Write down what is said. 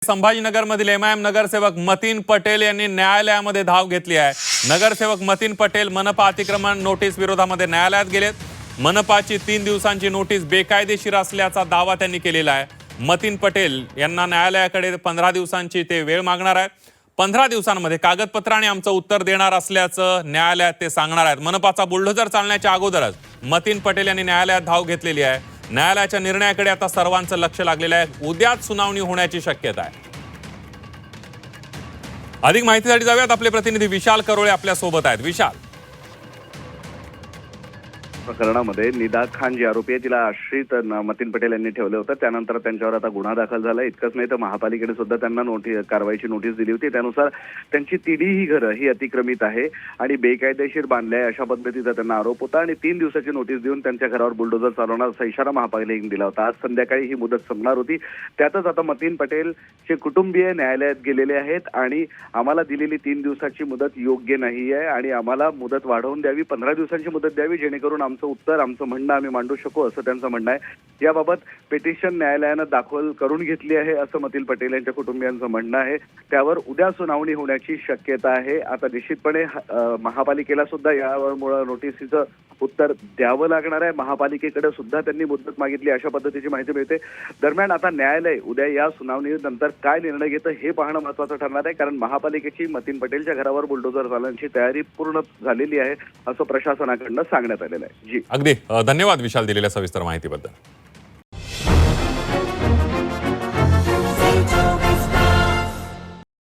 संभाजीनगरमधील MIM नगरसेवक मतीन पटेल यांनी न्यायालयामध्ये धाव घेतली आहे। नगरसेवक मतीन पटेल मनपा अतिक्रमण नोटीस विरोधामध्ये न्यायालयात गेलेत। मनपाची 3 दिवसांची नोटीस बेकायदेशीर असल्याचा दावा त्यांनी केलेला आहे। मतीन पटेल यांना न्यायालयाकडे 15 दिवसांची ते वेळ मागणार आहेत। 15 दिवसांमध्ये कागदपत्राने आमचं उत्तर देणार असल्याचं न्यायालयात ते सांगणार आहेत। मनपाचा बुलडोझर चालण्याच्या अगोदरच मतीन पटेल यांनी न्यायालयात धाव घेतलेली आहे। न्यायालयाच्या निर्णयाकडे आता सर्वांचं लक्ष लागलेलं आहे। उद्याच सुनावणी होण्याची शक्यता आहे। अधिक माहितीसाठी जाऊयात, आपले प्रतिनिधी विशाल करोळे आपल्या सोबत आहेत। विशाल, प्रकरणामध्ये निदा खान जी आरोपी आहे तिला आश्रित मतीन पटेल यांनी ठेवलं होतं। त्यानंतर त्यांच्यावर आता गुन्हा दाखल झाला। इतकंच नाही तर महापालिकेने सुद्धा त्यांना कारवाईची नोटीस दिली होती। त्यानुसार त्यांची तिन्ही घरं ही अतिक्रमित आहे आणि बेकायदेशीर बांधले आहे अशा पद्धतीचा त्यांना आरोप होता आणि 3 दिवसाची नोटीस देऊन त्यांच्या घरावर बुलडोझर चालवणार असा इशारा महापालिकेने दिला होता। आज संध्याकाळी ही मुदत संपणार होती। त्यातच आता मतीन पटेलचे कुटुंबीय न्यायालयात गेलेले आहेत आणि आम्हाला दिलेली 3 दिवसाची मुदत योग्य नाही आहे आणि आम्हाला मुदत वाढवून द्यावी, 15 दिवसांची मुदत द्यावी, जेणेकरून आमचं उत्तर, आमचं म्हणणं आम्ही मांडू शकू असं त्यांचं म्हणणं आहे। याबाबत पिटिशन न्यायालयानं दाखल करून घेतली आहे असं मतीन पटेल यांच्या कुटुंबियांचं म्हणणं आहे। त्यावर उद्या सुनावणी होण्याची शक्यता आहे। आता निश्चितपणे महापालिकेला सुद्धा यावर नोटीसीचं उत्तर द्यावं लागणार आहे। महापालिकेकडे सुद्धा त्यांनी मुदत मागितली अशा पद्धतीची माहिती मिळते। दरम्यान आता न्यायालय उद्या या सुनावणीनंतर काय निर्णय घेतं हे पाहणं महत्त्वाचं ठरणार आहे, कारण महापालिकेची मतीन पटेलच्या घरावर बुलडोझर चालण्याची तयारी पूर्ण झालेली आहे असं प्रशासनाकडनं सांगण्यात आलेलं आहे। अगदी धन्यवाद विशाल दिलेल्या सविस्तर माहितीबद्दल।